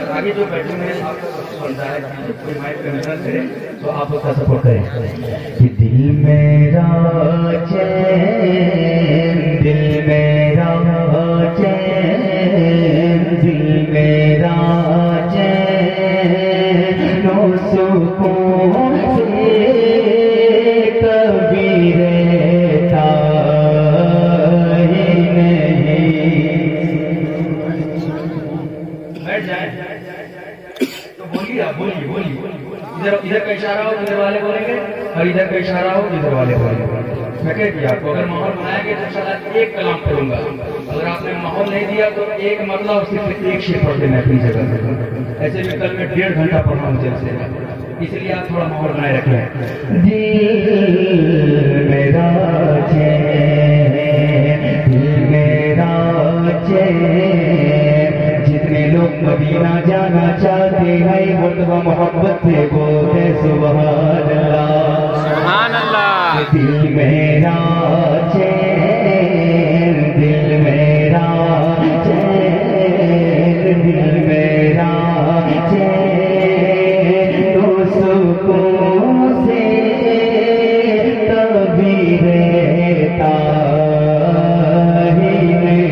आगे जो बैठे हैं आपको तो आप उसका सपोर्ट करें कि दिल मेरा चैन, दिल मेरा चैन, दिल मेरा चैन सुकून से कभी रहता ही नहीं। बैठ जाए तो बोलिए, आप बोलिए बोलिए। इधर का इशारा हो इधर वाले बोलेंगे, और इधर का इशारा हो इधर वाले बोलेंगे। मैं कह दिया आपको, अगर माहौल बनाएंगे तो इंशाल्लाह एक कलाम पढ़ूंगा। अगर आपने माहौल नहीं दिया तो एक मतलब सिर्फ एक शेर पढ़ देना अपनी जगह से। ऐसे भी कल में 1.5 घंटा पढ़ना मुझे चलेगा, इसलिए आप थोड़ा माहौल बनाए रखें। दिल मेरा चैन, दिल मेरा चैन, जितने लोग मदीना जाना चाहते हैं मुर्तबा मोहब्बत से बोलते सुभान अल्लाह, सुभान अल्लाह। दिल मेरा चैन, दिल मेरा चैन, दिल मेरा चैन तो सुकून से कभी रहता ही नहीं,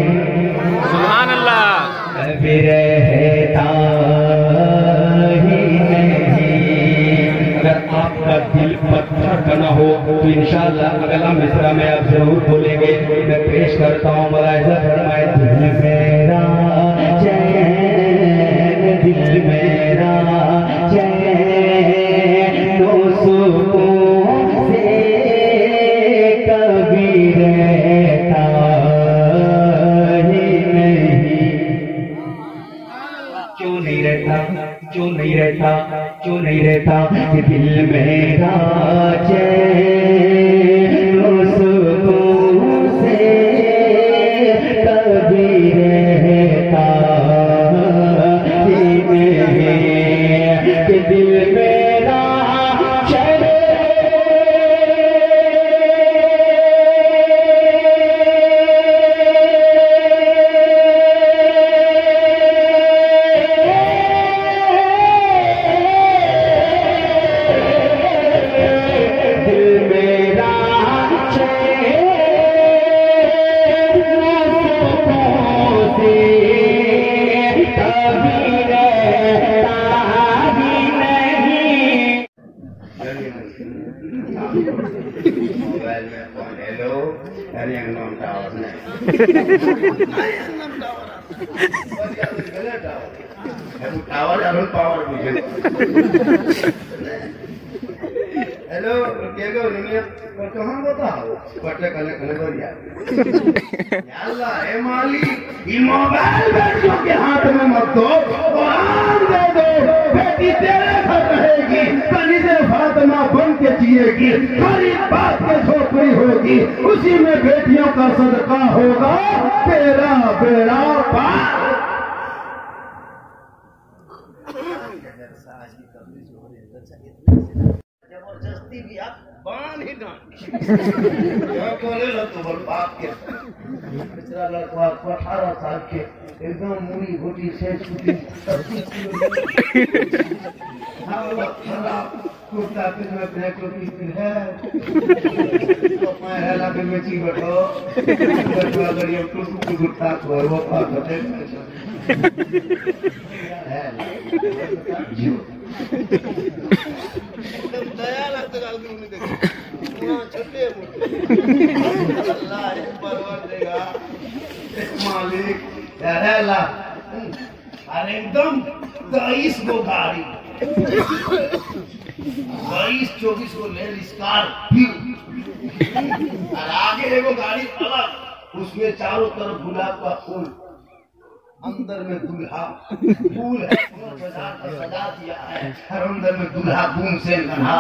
सुभान अल्लाह, कभी रहता ही नहीं। अगर आपका दिल पत्थर बना हो तो इंशाअल्लाह अगला मिसरा में आप जरूर बोलेंगे। मैं पेश करता हूँ मलाइजा फरमाए, दिल मेरा चैन, दिल मेरा चैन तो सुकून से कभी रहता ही नहीं। क्यों नहीं रहता, क्यों नहीं रहता, क्यों नहीं रहता? कि दिल मेरा चैन सुकून से कभी रहता ही नहीं। कि दिल मेरा चैन, मोबाइल में phone hello yang non tahu nih. Tahu harus power begini. Hello, क्या करो दुनिया पर कहाँ बताओ पट्टे कने कने को दिया याल्ला ए माली ये मोबाइल बेटियों के हाथ में मत दो, कुरान दे दो, बेटी तेरे घर रहेगी, कलीज़े फातिमा बन के जिएगी, गरीब बाप के झोपड़ी होगी, उसी में बेटियों का सदका होगा, तेरा बेड़ा पार। जबरदस्ती भी आप बांध ही डाल बोले लो तो बोल बाप के बेचारा लड़का 18 साल के एकदम मुड़ी घोटी से छुटी कुर्ता फिर में ब्लैक टोपी फिर है तो मैं हेला फिर में ची बैठो अगर ये टुकु कुर्ता को वो पास होते है जी दया लगता है कि उन्हें देखो वहाँ छोटे अल्लाह एक परवर देगा मालिक है ला अरे एकदम 23 गो गाड़ी 22-24 को ले स्कॉर्पियो और आगे एगो गाड़ी अलग, उसमें चारों तरफ गुलाब का फूल, अंदर में दूल्हा फूल है, सजा दिया है, और अंदर में दूल्हा घूम से नहा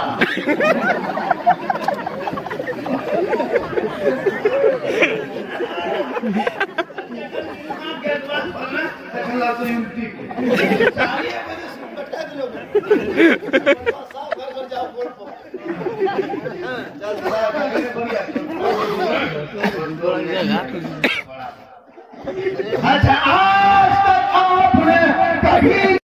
अच्छा वही